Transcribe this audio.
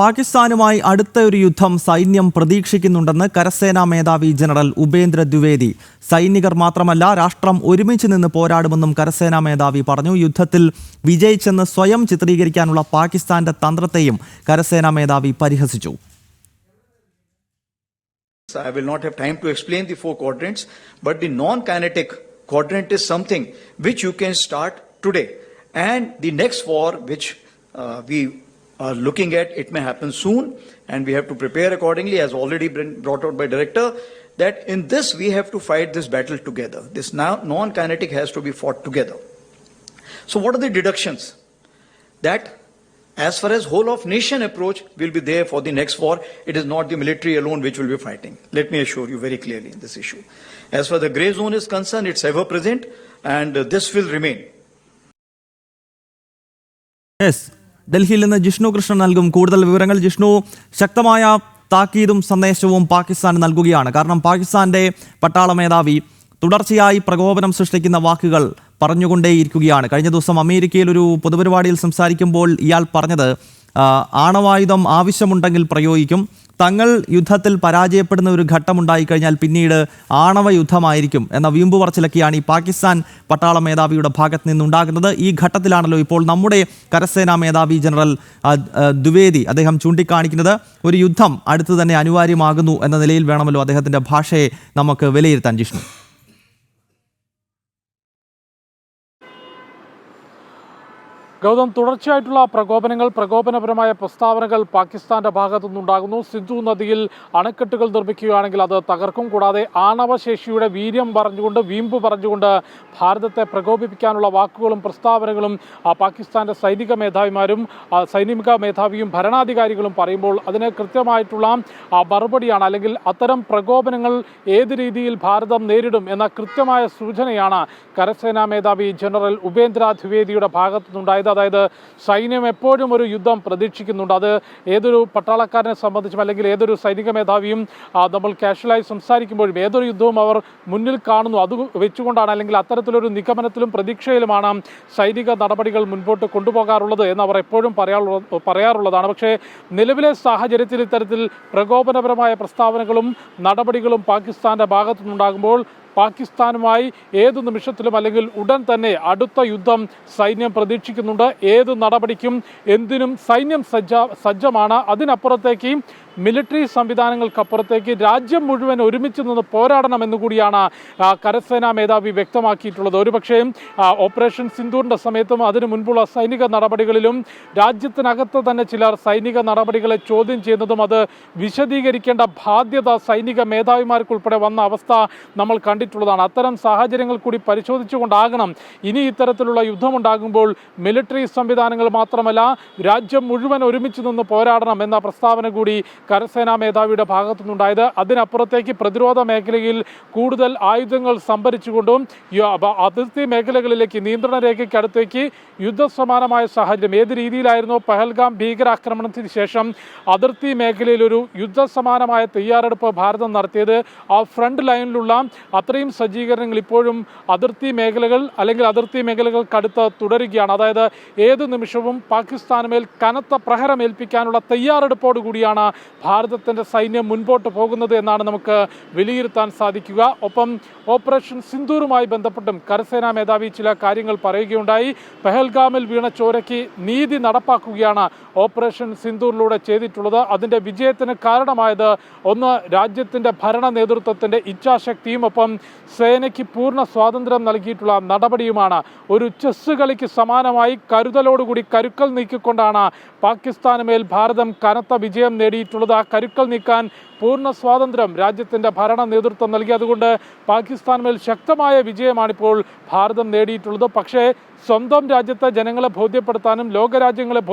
പാകിസ്ഥാനുമായി അടുത്ത ഒരു യുദ്ധം സൈന്യം പ്രതീക്ഷിക്കുന്നുണ്ടെന്ന് കരസേനാ മേധാവി ജനറൽ ഉപേന്ദ്ര ദ്വിവേദി. സൈനികർ മാത്രമല്ല, രാഷ്ട്രം ഒരുമിച്ച് നിന്ന് പോരാടുമെന്നും കരസേനാ മേധാവി പറഞ്ഞു. യുദ്ധത്തിൽ വിജയിച്ചെന്ന് സ്വയം ചിത്രീകരിക്കാനുള്ള പാകിസ്ഥാന്റെ തന്ത്രത്തെയും കരസേനാ മേധാവി പരിഹസിച്ചു. I will not have time to explain the 4 quadrants, but the non-kinetic quadrant is something which you can start today. And the next war, which we are looking at, it may happen soon, and we have to prepare accordingly, as already been brought out by Director, that in this we have to fight this battle together. This non-kinetic has to be fought together. So what are the deductions? That as far as whole of nation approach will be there for the next war, it is not the military alone which will be fighting. Let me assure you very clearly in this issue. As far as the grey zone is concerned, it's ever present, and this will remain. Yes. ഡൽഹിയിൽ നിന്ന് ജിഷ്ണു കൃഷ്ണൻ നൽകും കൂടുതൽ വിവരങ്ങൾ. ജിഷ്ണു, ശക്തമായ താക്കീതും സന്ദേശവും പാകിസ്ഥാൻ നൽകുകയാണ്. കാരണം പാകിസ്ഥാന്റെ പട്ടാള മേധാവി തുടർച്ചയായി പ്രകോപനം സൃഷ്ടിക്കുന്ന വാക്കുകൾ പറഞ്ഞുകൊണ്ടേയിരിക്കുകയാണ്. കഴിഞ്ഞ ദിവസം അമേരിക്കയിൽ ഒരു പൊതുപരിപാടിയിൽ സംസാരിക്കുമ്പോൾ ഇയാൾ പറഞ്ഞത് ആണവായുധം ആവശ്യമുണ്ടെങ്കിൽ പ്രയോഗിക്കും, തങ്ങൾ യുദ്ധത്തിൽ പരാജയപ്പെടുന്ന ഒരു ഘട്ടമുണ്ടായിക്കഴിഞ്ഞാൽ പിന്നീട് ആണവ യുദ്ധമായിരിക്കും എന്ന വീമ്പു പറച്ചിലൊക്കെയാണ് ഈ പാകിസ്ഥാൻ പട്ടാള മേധാവിയുടെ ഭാഗത്ത് നിന്നുണ്ടാകുന്നത്. ഈ ഘട്ടത്തിലാണല്ലോ ഇപ്പോൾ നമ്മുടെ കരസേനാ മേധാവി ജനറൽ ദ്വിവേദി അദ്ദേഹം ചൂണ്ടിക്കാണിക്കുന്നത് ഒരു യുദ്ധം അടുത്ത് തന്നെ അനിവാര്യമാകുന്നു എന്ന നിലയിൽ വേണമല്ലോ അദ്ദേഹത്തിൻ്റെ ഭാഷയെ നമുക്ക് വിലയിരുത്താൻ. ജിഷ്ണു, ഗൗതം, തുടർച്ചയായിട്ടുള്ള പ്രകോപനപരമായ പ്രസ്താവനകൾ പാകിസ്ഥാന്റെ ഭാഗത്തു നിന്നുണ്ടാകുന്നു. സിന്ധു നദിയിൽ അണക്കെട്ടുകൾ നിർമ്മിക്കുകയാണെങ്കിൽ അത് തകർക്കും. കൂടാതെ ആണവശേഷിയുടെ വീര്യം പറഞ്ഞുകൊണ്ട്, വീമ്പ് പറഞ്ഞുകൊണ്ട് ഭാരതത്തെ പ്രകോപിപ്പിക്കാനുള്ള വാക്കുകളും പ്രസ്താവനകളും പാകിസ്ഥാന്റെ സൈനിക മേധാവിയും ഭരണാധികാരികളും പറയുമ്പോൾ അതിന് കൃത്യമായിട്ടുള്ള മറുപടിയാണ്, അല്ലെങ്കിൽ അത്തരം പ്രകോപനങ്ങൾ ഏത് രീതിയിൽ ഭാരതം നേരിടും എന്ന കൃത്യമായ സൂചനയാണ് കരസേനാ മേധാവി ജനറൽ ഉപേന്ദ്ര ദ്വിവേദിയുടെ ഭാഗത്തു നിന്നുണ്ടായത്. അതായത് സൈന്യം എപ്പോഴും ഒരു യുദ്ധം പ്രതീക്ഷിക്കുന്നുണ്ട്. അത് ഏതൊരു പട്ടാളക്കാരനെ സംബന്ധിച്ചും അല്ലെങ്കിൽ ഏതൊരു സൈനിക മേധാവിയും നമ്മൾ കാഷ്വലായി സംസാരിക്കുമ്പോഴും ഏതൊരു യുദ്ധവും അവർ മുന്നിൽ കാണുന്നു. അത് വെച്ചുകൊണ്ടാണ്, അല്ലെങ്കിൽ അത്തരത്തിലൊരു നിഗമനത്തിലും പ്രതീക്ഷയിലുമാണ് സൈനിക നടപടികൾ മുൻപോട്ട് കൊണ്ടുപോകാറുള്ളത് എന്ന് അവർ എപ്പോഴും പറയാറുള്ളതാണ്. പക്ഷേ നിലവിലെ സാഹചര്യത്തിൽ ഇത്തരത്തിൽ പ്രകോപനപരമായ പ്രസ്താവനകളും നടപടികളും പാകിസ്ഥാന്റെ ഭാഗത്തു നിന്നുണ്ടാകുമ്പോൾ പാകിസ്ഥാനുമായി ഏതു നിമിഷത്തിലും അല്ലെങ്കിൽ ഉടൻ തന്നെ അടുത്ത യുദ്ധം സൈന്യം പ്രതീക്ഷിക്കുന്നുണ്ട്. ഏത് നടപടിക്കും എന്തിനും സൈന്യം സജ്ജമാണ്. അതിനപ്പുറത്തേക്ക് മിലിറ്ററി സംവിധാനങ്ങൾക്കപ്പുറത്തേക്ക് രാജ്യം മുഴുവൻ ഒരുമിച്ച് നിന്ന് പോരാടണമെന്ന് കൂടിയാണ് കരസേനാ മേധാവി വ്യക്തമാക്കിയിട്ടുള്ളത്. ഒരുപക്ഷേ ഓപ്പറേഷൻ സിന്ദൂറിൻ്റെ സമയത്തും അതിനു മുൻപുള്ള സൈനിക നടപടികളിലും രാജ്യത്തിനകത്ത് തന്നെ ചിലർ സൈനിക നടപടികളെ ചോദ്യം ചെയ്യുന്നതും അത് വിശദീകരിക്കേണ്ട ബാധ്യത സൈനിക മേധാവിമാർക്കുൾപ്പെടെ വന്ന അവസ്ഥ നമ്മൾ കണ്ടിട്ടുള്ളതാണ്. അത്തരം സാഹചര്യങ്ങൾ കൂടി പരിശോധിച്ചുകൊണ്ടാകണം ഇനി ഇത്തരത്തിലുള്ള യുദ്ധമുണ്ടാകുമ്പോൾ മിലിറ്ററി സംവിധാനങ്ങൾ മാത്രമല്ല രാജ്യം മുഴുവൻ ഒരുമിച്ച് നിന്ന് പോരാടണം എന്ന പ്രസ്താവന കൂടി കരസേനാ മേധാവിയുടെ ഭാഗത്തു നിന്നുണ്ടായത്. അതിനപ്പുറത്തേക്ക് പ്രതിരോധ മേഖലയിൽ കൂടുതൽ ആയുധങ്ങൾ സംഭരിച്ചുകൊണ്ടും അതിർത്തി മേഖലകളിലേക്ക്, നിയന്ത്രണ രേഖയ്ക്കടുത്തേക്ക് യുദ്ധസമാനമായ സാഹചര്യം ഏത് രീതിയിലായിരുന്നു പഹൽഗാം ഭീകരാക്രമണത്തിന് ശേഷം അതിർത്തി മേഖലയിൽ ഒരു യുദ്ധസമാനമായ തയ്യാറെടുപ്പ് ഭാരതം നടത്തിയത്, ആ ഫ്രണ്ട് ലൈനിലുള്ള അത്രയും സജ്ജീകരണങ്ങൾ ഇപ്പോഴും അതിർത്തി മേഖലകൾക്കടുത്ത് തുടരുകയാണ്. അതായത് ഏത് നിമിഷവും പാകിസ്ഥാനുമേൽ കനത്ത പ്രഹരമേൽപ്പിക്കാനുള്ള തയ്യാറെടുപ്പോട് കൂടിയാണ് ഭാരതത്തിന്റെ സൈന്യം മുൻപോട്ട് പോകുന്നത് എന്നാണ് നമുക്ക് വിലയിരുത്താൻ സാധിക്കുക. ഒപ്പം ഓപ്പറേഷൻ സിന്ദൂറുമായി ബന്ധപ്പെട്ടും കരസേനാ മേധാവി ചില കാര്യങ്ങൾ പറയുകയുണ്ടായി. പെഹൽഗാമിൽ വീണ ചോരയ്ക്ക് നീതി നടപ്പാക്കുകയാണ് ഓപ്പറേഷൻ സിന്ദൂറിലൂടെ ചെയ്തിട്ടുള്ളത്. അതിന്റെ വിജയത്തിന് കാരണമായത് ഒന്ന്, രാജ്യത്തിന്റെ ഭരണ നേതൃത്വത്തിന്റെ ഇച്ഛാശക്തിയും ഒപ്പം സേനയ്ക്ക് പൂർണ്ണ സ്വാതന്ത്ര്യം നൽകിയിട്ടുള്ള നടപടിയുമാണ്. ഒരു ചെസ് കളിക്ക് സമാനമായി കരുതലോടുകൂടി കരുക്കൾ നീക്കിക്കൊണ്ടാണ് പാകിസ്ഥാനുമേൽ ഭാരതം കനത്ത വിജയം നേടിയിട്ടുള്ളത്. ആ കരുക്കൾ നീക്കാൻ പൂർണ്ണ സ്വാതന്ത്ര്യം രാജ്യത്തിൻ്റെ ഭരണ നേതൃത്വം നൽകി. അതുകൊണ്ട് പാകിസ്ഥാനുമേൽ ശക്തമായ വിജയമാണിപ്പോൾ ഭാരതം നേടിയിട്ടുള്ളത്. പക്ഷേ സ്വന്തം രാജ്യത്തെ ജനങ്ങളെ ബോധ്യപ്പെടുത്താനും ലോകരാജ്യങ്ങളെ